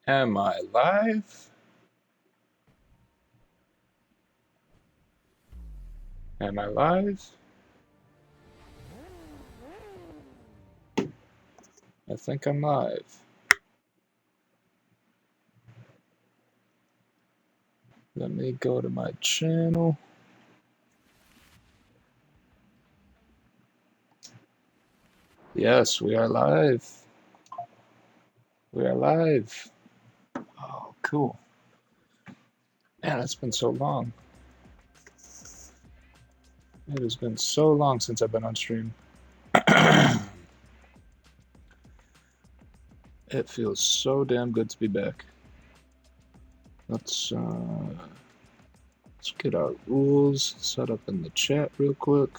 Am I live? Am I live? I think I'm live. Let me go to my channel. Yes, we are live. We are live. Oh, cool. Man, it's been so long. It has been so long since I've been on stream. It feels so damn good to be back. Let's get our rules set up in the chat real quick.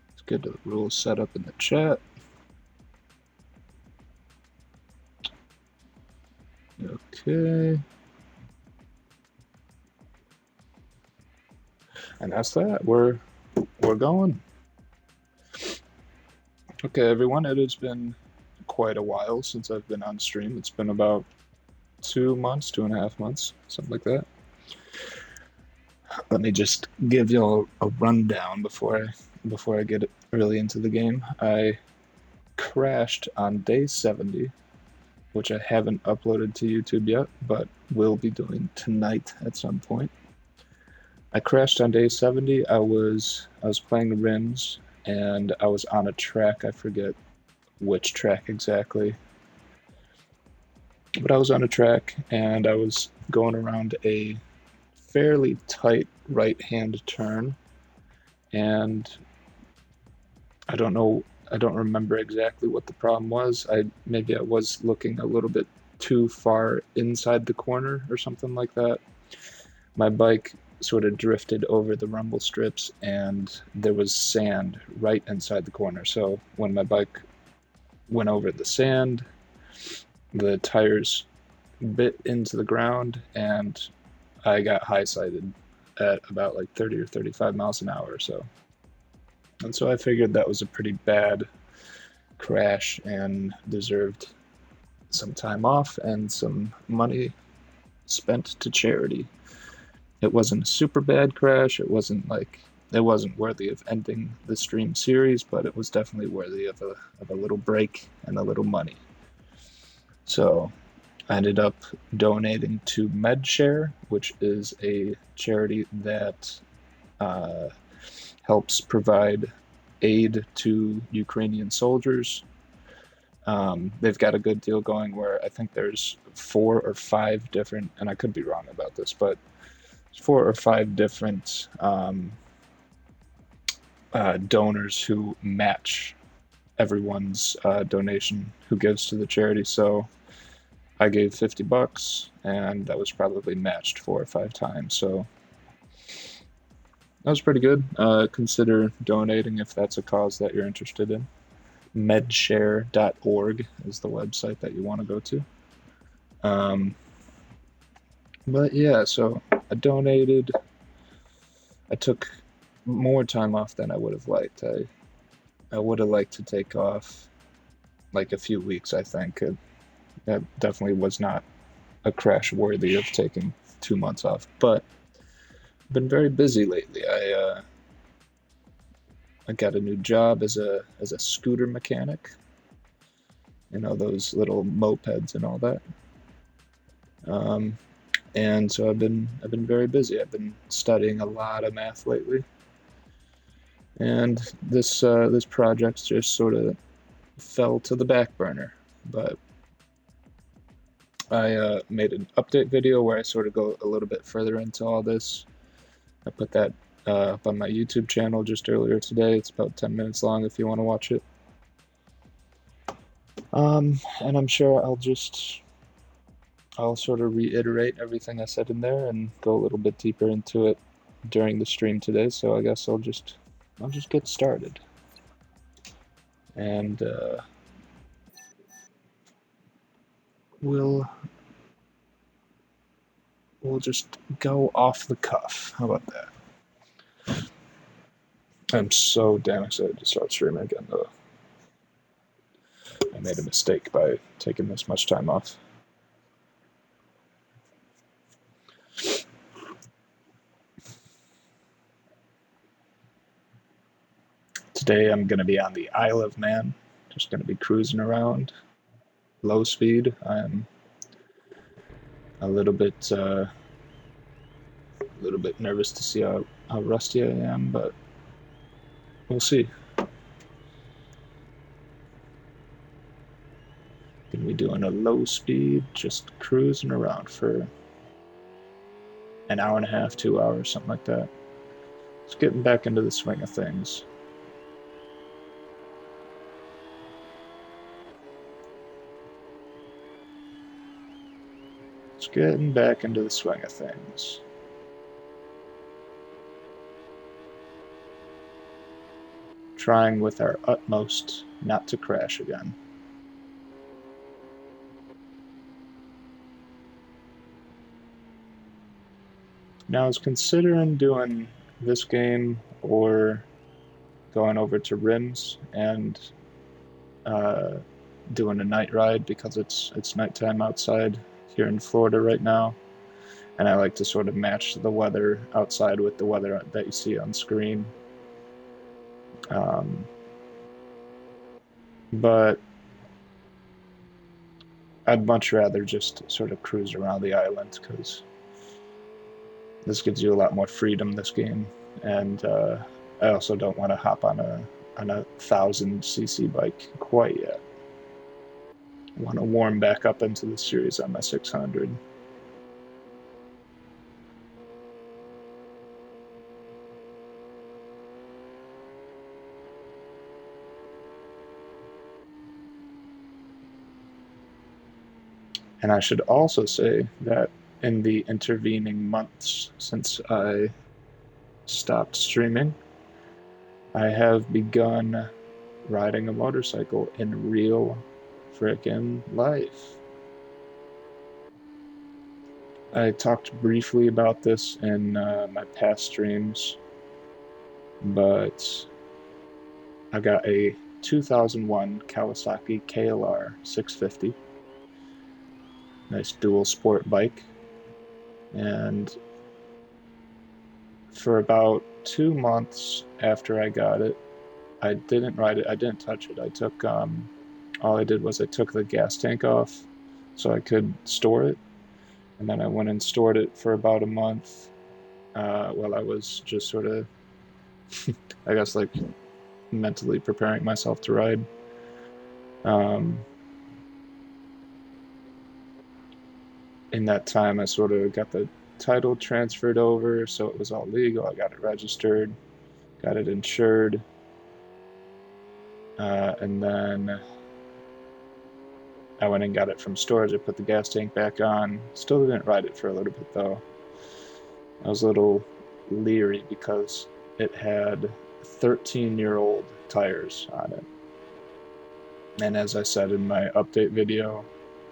Let's get the rules set up in the chat. Okay. And that's that. We're going. Okay, everyone, it has been quite a while since I've been on stream. It's been about 2 months, 2.5 months, something like that. Let me just give you a rundown before I get really into the game. I crashed on day 70, which I haven't uploaded to YouTube yet, but will be doing tonight at some point. I crashed on day 70. I was playing the rims, and I was on a track. I forget which track exactly, but I was on a track and I was going around a fairly tight right-hand turn, and I don't remember exactly what the problem was. Maybe I was looking a little bit too far inside the corner or something like that. My bike sort of drifted over the rumble strips and there was sand right inside the corner. So when my bike went over the sand, the tires bit into the ground and I got high-sided at about like 30 or 35 miles an hour or so. And so I figured that was a pretty bad crash and deserved some time off and some money spent to charity. It wasn't a super bad crash. It wasn't worthy of ending the stream series, but it was definitely worthy of a little break and a little money. So I ended up donating to MedShare, which is a charity that helps provide aid to Ukrainian soldiers. They've got a good deal going where I think there's 4 or 5 different, and I could be wrong about this, but 4 or 5 different donors who match everyone's donation who gives to the charity. So I gave $50, and that was probably matched 4 or 5 times. So that was pretty good. Consider donating if that's a cause that you're interested in. Medshare.org is the website that you want to go to. But yeah, so I donated. I took more time off than I would have liked. I would have liked to take off like a few weeks, I think. That definitely was not a crash worthy of taking 2 months off. But I've been very busy lately. I got a new job as a scooter mechanic. You know, those little mopeds and all that. And so I've been very busy. I've been studying a lot of math lately. And this project just sort of fell to the back burner. But I made an update video where I sort of go a little bit further into all this. I put that up on my YouTube channel just earlier today. It's about 10 minutes long if you want to watch it. And I'm sure I'll sort of reiterate everything I said in there and go a little bit deeper into it during the stream today. So I guess I'll just get started. And we'll just go off the cuff. How about that? I'm so damn excited to start streaming again, though. made a mistake by taking this much time off. Today I'm going to be on the Isle of Man, just going to be cruising around, low speed. I'm a little bit nervous to see how rusty I am, but we'll see. Gonna be doing a low speed, just cruising around for an hour and a half, 2 hours, something like that. Just getting back into the swing of things. Just getting back into the swing of things. Trying with our utmost not to crash again. Now I was considering doing this game or going over to Rims and doing a night ride because it's nighttime outside here in Florida right now, and I like to sort of match the weather outside with the weather that you see on screen. But I'd much rather just sort of cruise around the island because this gives you a lot more freedom, this game, and I also don't want to hop on a 1000cc bike quite yet. I want to warm back up into the series on my 600. And I should also say that in the intervening months since I stopped streaming, I have begun riding a motorcycle in real frickin' life. I talked briefly about this in my past streams, but I got a 2001 Kawasaki KLR 650. Nice dual sport bike. And for about 2 months after I got it, I didn't ride it, I didn't touch it. I took, all I did was I took the gas tank off so I could store it. And then I went and stored it for about a month while I was just sort of, I guess, like mentally preparing myself to ride. In that time, I sort of got the title transferred over, so it was all legal. I got it registered, got it insured, and then I went and got it from storage. I put the gas tank back on. Still didn't ride it for a little bit though. I was a little leery because it had 13-year-old tires on it. And as I said in my update video,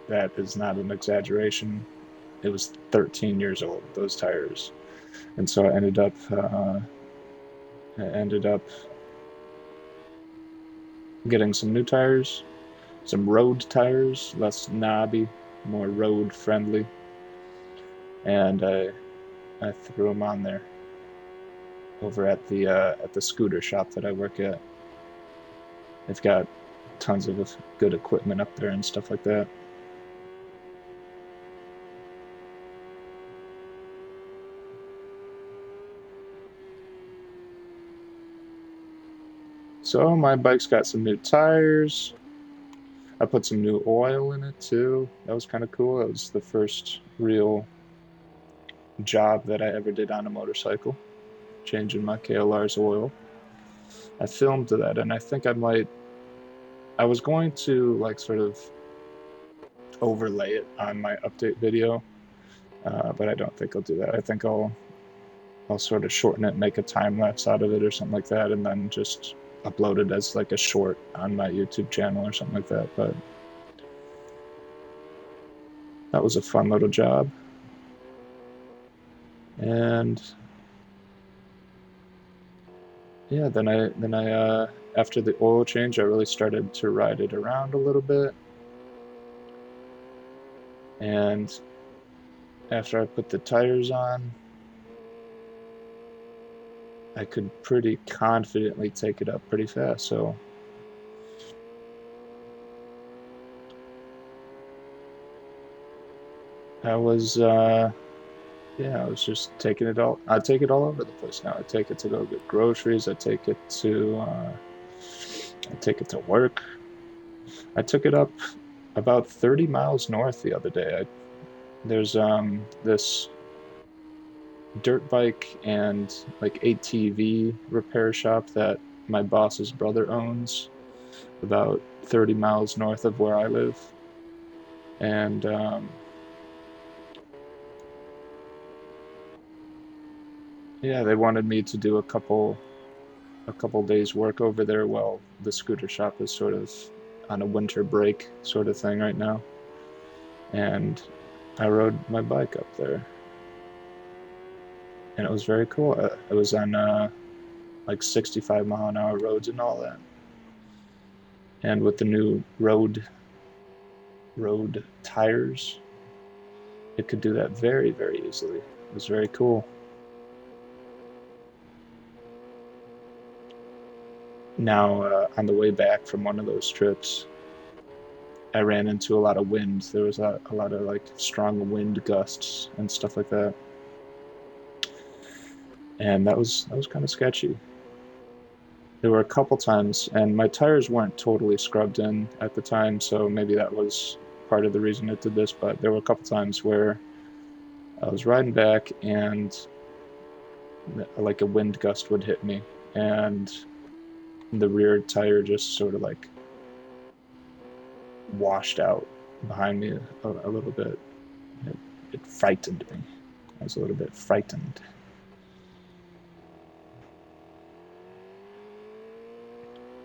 that is not an exaggeration. It was 13 years old, those tires. And so I ended up getting some new tires, some road tires, less knobby, more road friendly. And I threw them on there over at the scooter shop that I work at. They've got tons of good equipment up there and stuff like that. So my bike's got some new tires. I put some new oil in it too. That was kind of cool. That was the first real job that I ever did on a motorcycle, changing my KLR's oil. I filmed that, and I think I was going to like sort of overlay it on my update video, but I don't think I'll do that. I think I'll sort of shorten it, make a time lapse out of it or something like that, and then just upload it as like a short on my YouTube channel or something like that. But that was a fun little job. And yeah, then I after the oil change, I really started to ride it around a little bit, and after I put the tires on, I could pretty confidently take it up pretty fast. So I was, yeah, I was just taking it all. I take it all over the place now. I take it to go get groceries. I take it to work. I took it up about 30 miles north the other day. There's this dirt bike and like ATV repair shop that my boss's brother owns about 30 miles north of where I live. And yeah, they wanted me to do a couple days work over there while the scooter shop is sort of on a winter break sort of thing right now. And I rode my bike up there, and it was very cool. I was on like 65-mile-an-hour roads and all that. And with the new road tires, it could do that very, very easily. It was very cool. Now, on the way back from one of those trips, I ran into a lot of wind. There was a lot of like strong wind gusts and stuff like that, and that was kind of sketchy. There were a couple times, and my tires weren't totally scrubbed in at the time, so maybe that was part of the reason it did this. But there were a couple times where I was riding back, and like a wind gust would hit me, and the rear tire just sort of like washed out behind me a little bit. It, it frightened me. I was a little bit frightened.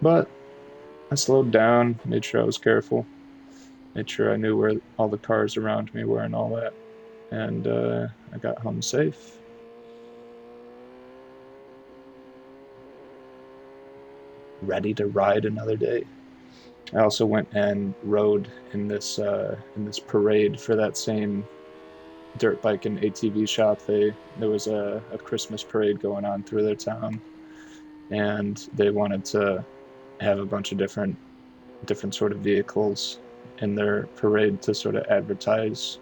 But I slowed down, made sure I was careful, made sure I knew where all the cars around me were and all that. And I got home safe, ready to ride another day. I also went and rode in this parade for that same dirt bike and ATV shop. There was a Christmas parade going on through their town, and they wanted to have a bunch of different sort of vehicles in their parade to sort of advertise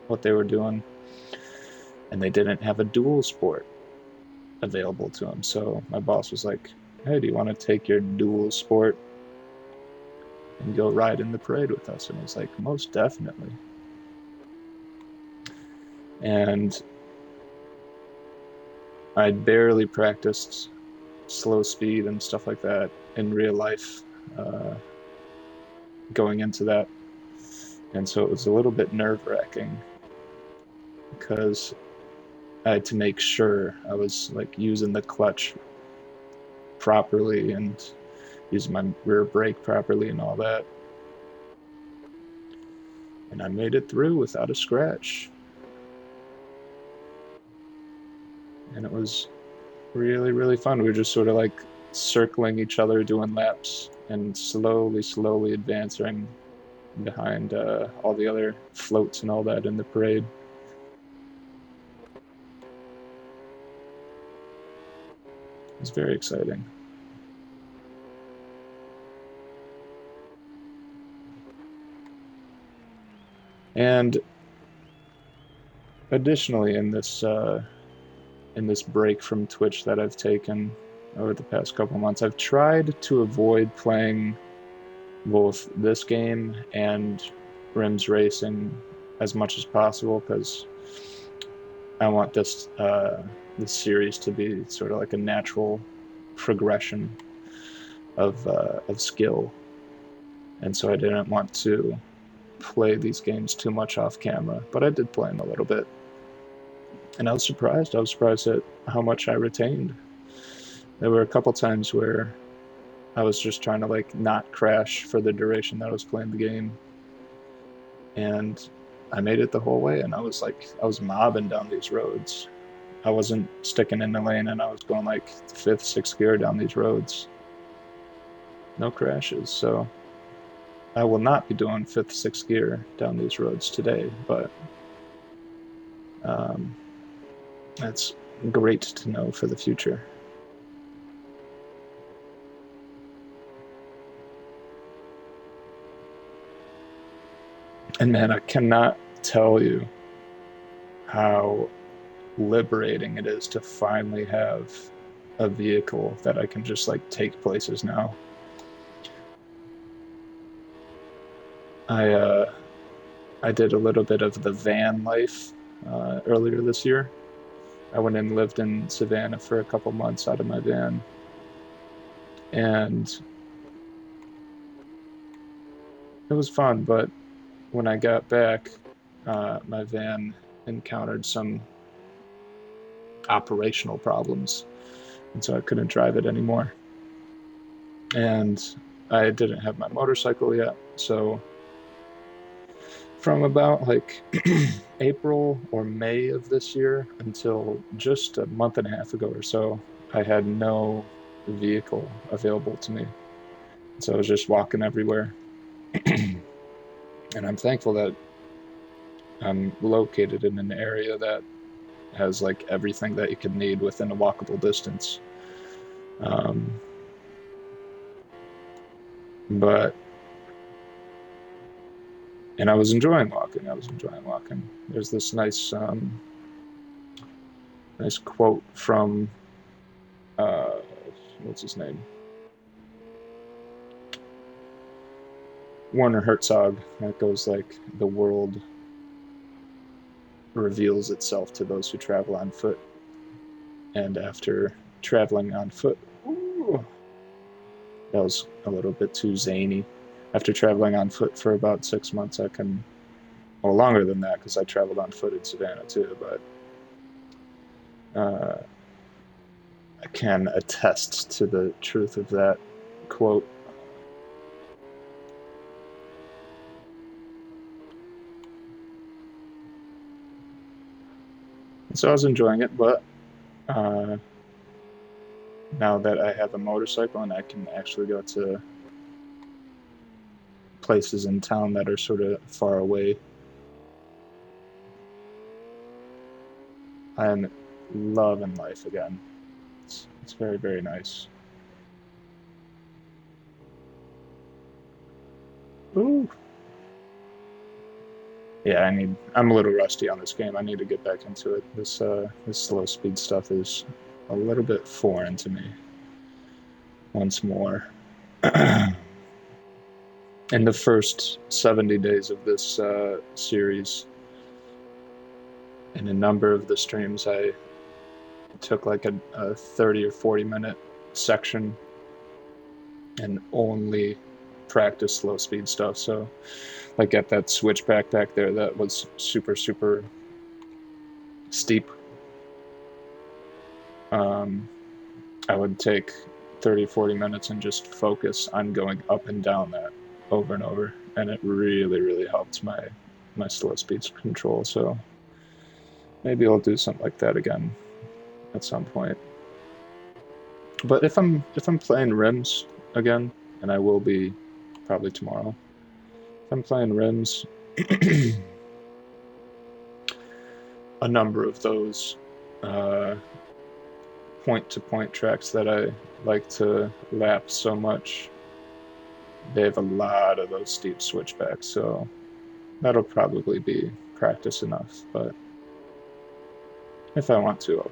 what they were doing. And they didn't have a dual sport available to them. So my boss was like, "Hey, do you want to take your dual sport and go ride in the parade with us?" And I was like, "Most definitely." And I'd barely practiced slow speed and stuff like that in real life uh, going into that. And so it was a little bit nerve-wracking because I had to make sure I was like using the clutch properly and using my rear brake properly and all that. And I made it through without a scratch. And it was really, really fun. We were just sort of like circling each other, doing laps, and slowly, slowly advancing behind all the other floats and all that in the parade. It was very exciting. And additionally, in this break from Twitch that I've taken over the past couple months, I've tried to avoid playing both this game and Rims Racing as much as possible because I want this series to be sort of like a natural progression of skill, and so I didn't want to play these games too much off camera, but I did play them a little bit, and I was surprised. I was surprised at how much I retained. There were a couple times where I was just trying to like not crash for the duration that I was playing the game, and I made it the whole way, and I was mobbing down these roads, I wasn't sticking in the lane, and I was going like fifth, sixth gear down these roads. No crashes, so I will not be doing fifth, sixth gear down these roads today, but um, that's great to know for the future. And man, I cannot tell you how liberating it is to finally have a vehicle that I can just like take places now. I uh, I did a little bit of the van life earlier this year. I went and lived in Savannah for a couple months out of my van, and it was fun. But when I got back, my van encountered some operational problems, and so I couldn't drive it anymore. And I didn't have my motorcycle yet, so from about like April or May of this year until just a month and a half ago or so, I had no vehicle available to me. So I was just walking everywhere. And I'm thankful that I'm located in an area that has like everything that you could need within a walkable distance. Um, but and I was enjoying walking. I was enjoying walking. There's this nice quote from uh, what's his name? Werner Herzog that goes like, "The world reveals itself to those who travel on foot." And after traveling on foot, ooh, that was a little bit too zany. After traveling on foot for about 6 months, I can, well, longer than that because I traveled on foot in Savannah too, but uh, I can attest to the truth of that quote. And so I was enjoying it, but uh, now that I have a motorcycle and I can actually go to places in town that are sort of far away, I'm loving life again. It's very, very nice. Ooh. Yeah, I'm a little rusty on this game. I need to get back into it. This slow speed stuff is a little bit foreign to me once more. In the first 70 days of this series, in a number of the streams, I took like a 30 or 40 minute section and only practice slow speed stuff. So, like at that switchback back there, that was super, super steep. Um, I would take 30, 40 minutes and just focus on going up and down that over and over. And it really, really helped my slow speed control. So maybe I'll do something like that again at some point. But if I'm playing Rims again, and I will be probably tomorrow, if I'm playing Rims, a number of those point-to-point tracks that I like to lap so much, they have a lot of those steep switchbacks, so that'll probably be practice enough. But if I want to,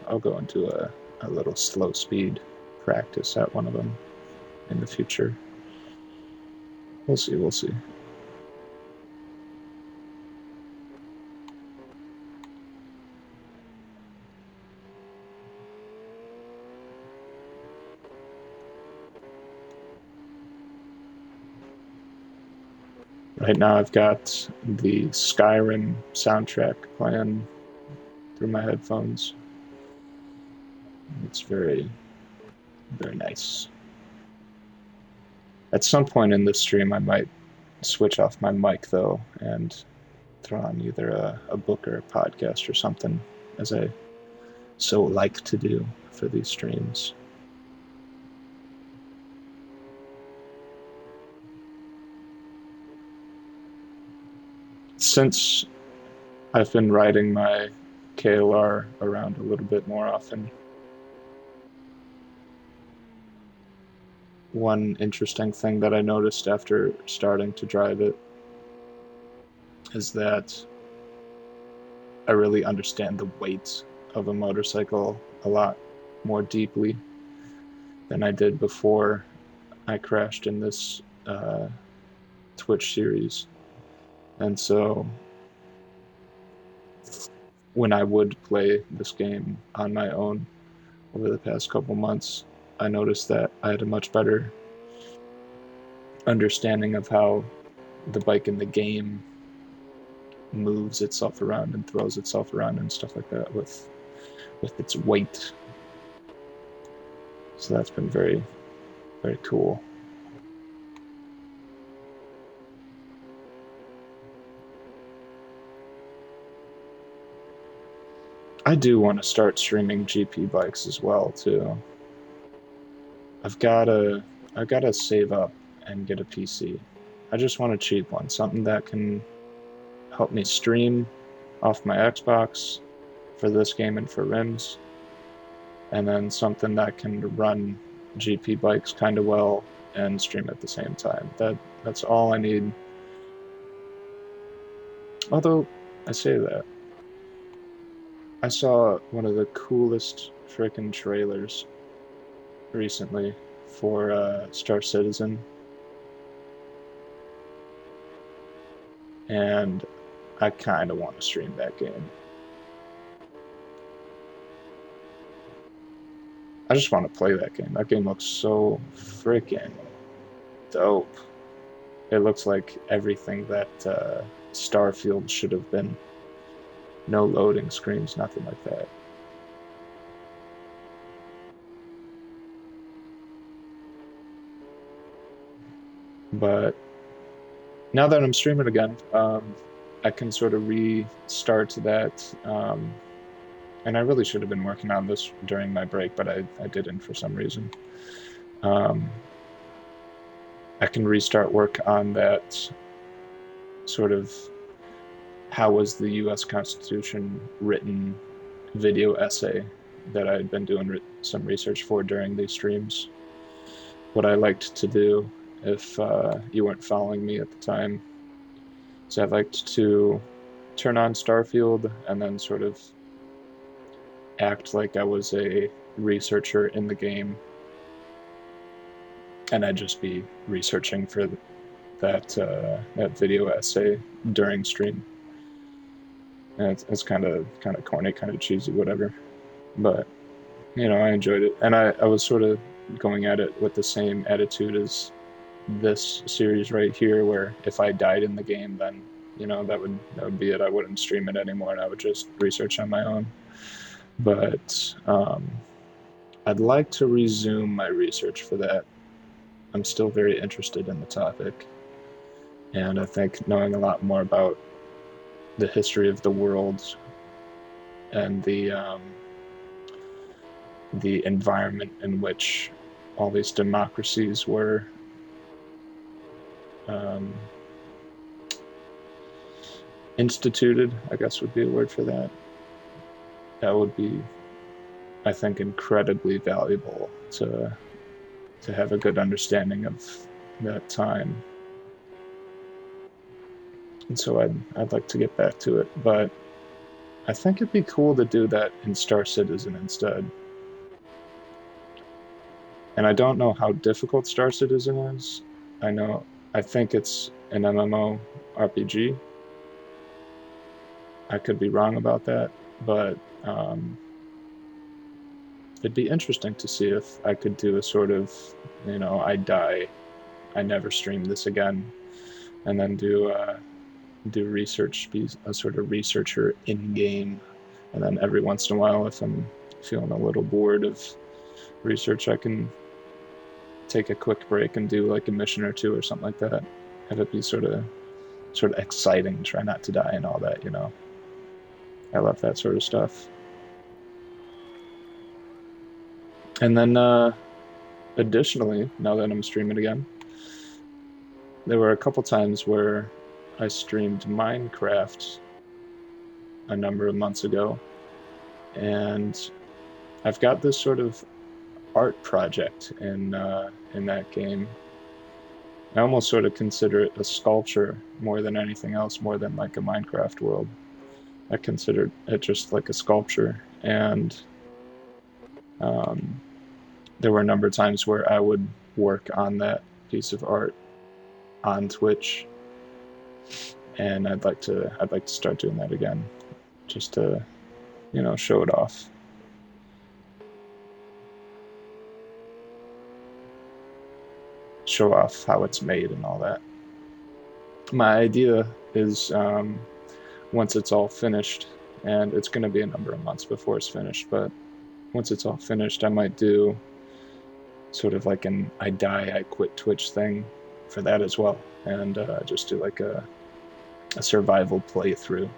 I'll go into a little slow speed practice at one of them in the future. We'll see, we'll see. Right now I've got the Skyrim soundtrack playing through my headphones. It's very, very nice. At some point in this stream, I might switch off my mic though and throw on either a book or a podcast or something as I so like to do for these streams. Since I've been riding my KLR around a little bit more often, one interesting thing that I noticed after starting to drive it is that I really understand the weight of a motorcycle a lot more deeply than I did before I crashed in this Twitch series. And so when I would play this game on my own over the past couple months, I noticed that I had a much better understanding of how the bike in the game moves itself around and throws itself around and stuff like that with its weight. So that's been very, very cool. I do want to start streaming GP bikes as well too. I've gotta save up and get a PC. I just want a cheap one, something that can help me stream off my Xbox for this game and for Rims, and then something that can run GP bikes kind of well and stream at the same time. That's all I need. Although I say that, I saw one of the coolest frickin' trailers recently for Star Citizen, and I kind of want to stream that game. I just want to play that game. That game looks so freaking dope. It looks like everything that Starfield should have been. No loading screens, nothing like that. But now that I'm streaming again, I can sort of restart that. And I really should have been working on this during my break, but I didn't for some reason. I can restart work on that sort of how was the U.S. Constitution written video essay that I had been doing some research for during these streams. What I liked to do, if you weren't following me at the time, is I liked to turn on Starfield and then sort of act like I was a researcher in the game, and I'd just be researching for that video essay during stream. And it's kind of corny, kind of cheesy, whatever. But you know, I enjoyed it, and I was sort of going at it with the same attitude as this series right here, where if I died in the game, then you know that would be it. I wouldn't stream it anymore, and I would just research on my own. But I'd like to resume my research for that. I'm still very interested in the topic, and I think knowing a lot more about the history of the world and the environment in which all these democracies were instituted, I guess would be a word for that. That would be, I think, incredibly valuable to have a good understanding of that time. And so I'd like to get back to it, but I think it'd be cool to do that in Star Citizen instead. And I don't know how difficult Star Citizen is. I think it's an MMO RPG. I could be wrong about that, but it'd be interesting to see if I could do a sort of, you know, I die, I never stream this again, and then do research, be a sort of researcher in game, and then every once in a while, if I'm feeling a little bored of research, I can take a quick break and do like a mission or two or something like that. Have it be sort of exciting, try not to die and all that, you know. I love that sort of stuff. And then additionally, now that I'm streaming again, there were a couple times where I streamed Minecraft a number of months ago, and I've got this sort of art project in that game. I almost sort of consider it a sculpture more than anything else, more than like a Minecraft world. I consider it just like a sculpture, and um, there were a number of times where I would work on that piece of art on Twitch, and I'd like to start doing that again, just to show it off. Show off how it's made and all that. My idea is once it's all finished, and it's going to be a number of months before it's finished, but once it's all finished, I might do sort of like an I die, I quit Twitch thing for that as well, and just do like a survival playthrough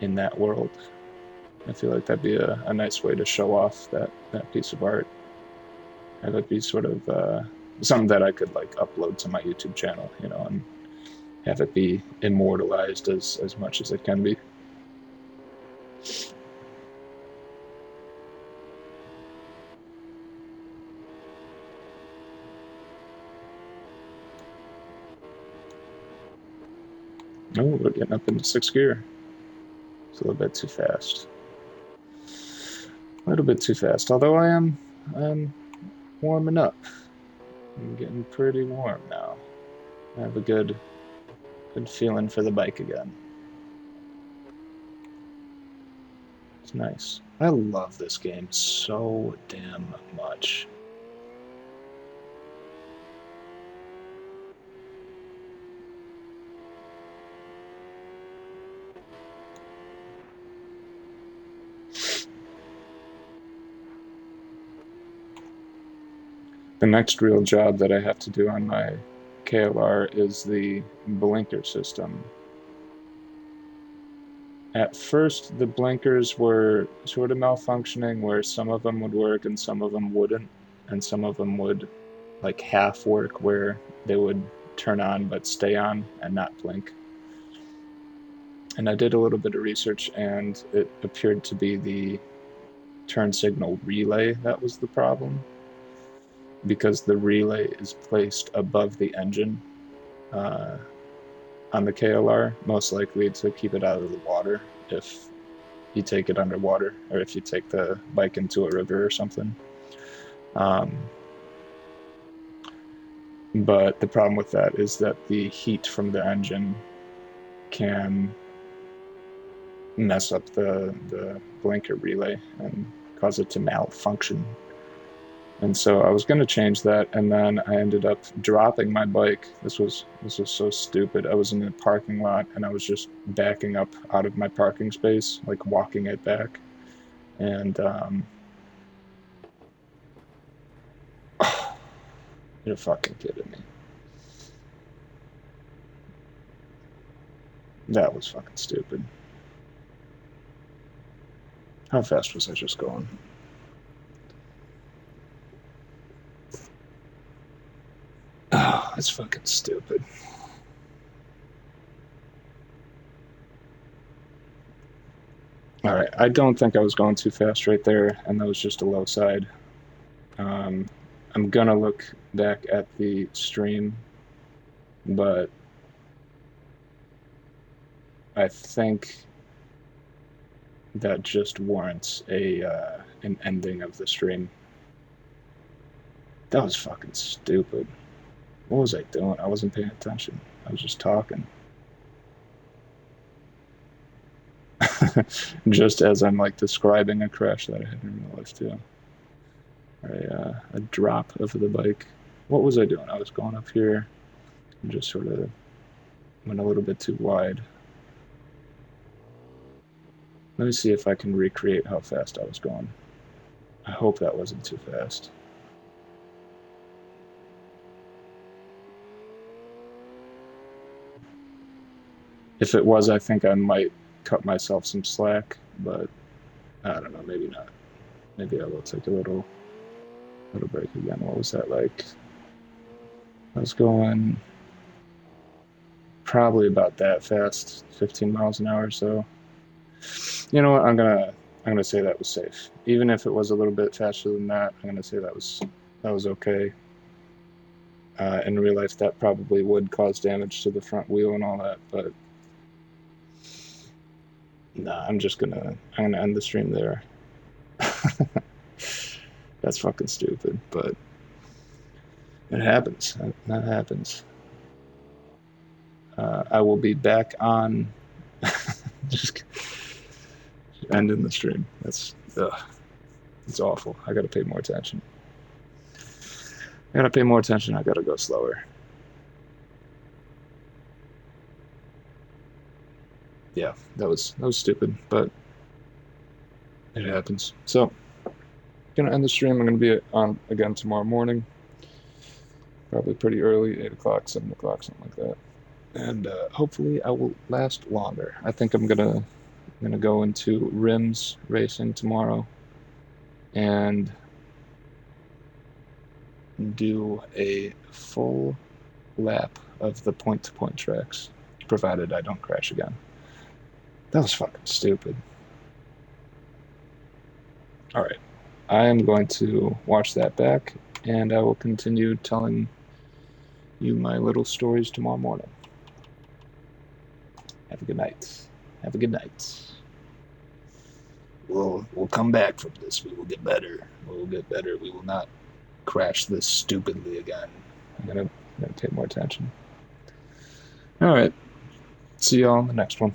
in that world. I feel like that'd be a nice way to show off that piece of art. And it'd be sort of something that I could like upload to my YouTube channel, and have it be immortalized as much as it can be. Oh, we're getting up into sixth gear. It's a little bit too fast. A little bit too fast. Although I'm warming up. I'm getting pretty warm now. I have a good feeling for the bike again. It's nice. I love this game so damn much. The next real job that I have to do on my KLR is the blinker system. At first, the blinkers were sort of malfunctioning, where some of them would work and some of them wouldn't, and some of them would like half work, where they would turn on but stay on and not blink. And I did a little bit of research, and it appeared to be the turn signal relay that was the problem, because the relay is placed above the engine uh, on the KLR, most likely to keep it out of the water if you take it underwater, or if you take the bike into a river or something. Um, but the problem with that is that the heat from the engine can mess up the blinker relay and cause it to malfunction. And so I was going to change that, and then I ended up dropping my bike. This was so stupid. I was in a parking lot, and I was just backing up out of my parking space, like walking it back. And you're fucking kidding me. That was fucking stupid. How fast was I just going? Oh, that's fucking stupid. All right, I don't think I was going too fast right there, and that was just a low side. Um, I'm gonna look back at the stream, but I think that just warrants an ending of the stream. That was fucking stupid. What was I doing? I wasn't paying attention. I was just talking. Just as I'm like describing a crash that I had in real life too. A drop of the bike. What was I doing? I was going up here and just sort of went a little bit too wide. Let me see if I can recreate how fast I was going. I hope that wasn't too fast. If it was, I think I might cut myself some slack, but I don't know, maybe not. maybe I will take a little break again. What was that like? I was going probably about that fast, 15 miles an hour. So you know what? I'm gonna say that was safe. Even if it was a little bit faster than that, I'm gonna say that was okay. In real life, that probably would cause damage to the front wheel and all that, but nah, I'm gonna end the stream there. That's fucking stupid, but it happens. That happens. I will be back on. Just ending the stream. It's awful. I gotta pay more attention. I gotta pay more attention. I gotta go slower. Yeah, that was stupid, but it happens. So, gonna end the stream. I'm gonna be on again tomorrow morning, probably pretty early, 8 o'clock, 7 o'clock, something like that. And hopefully, I will last longer. I think I'm gonna go into rims racing tomorrow, and do a full lap of the point-to-point tracks, provided I don't crash again. That was fucking stupid. All right. I am going to watch that back, and I will continue telling you my little stories tomorrow morning. Have a good night. Have a good night. We'll come back from this. We will get better. We will get better. We will not crash this stupidly again. I'm gonna pay more attention. All right. See y'all in the next one.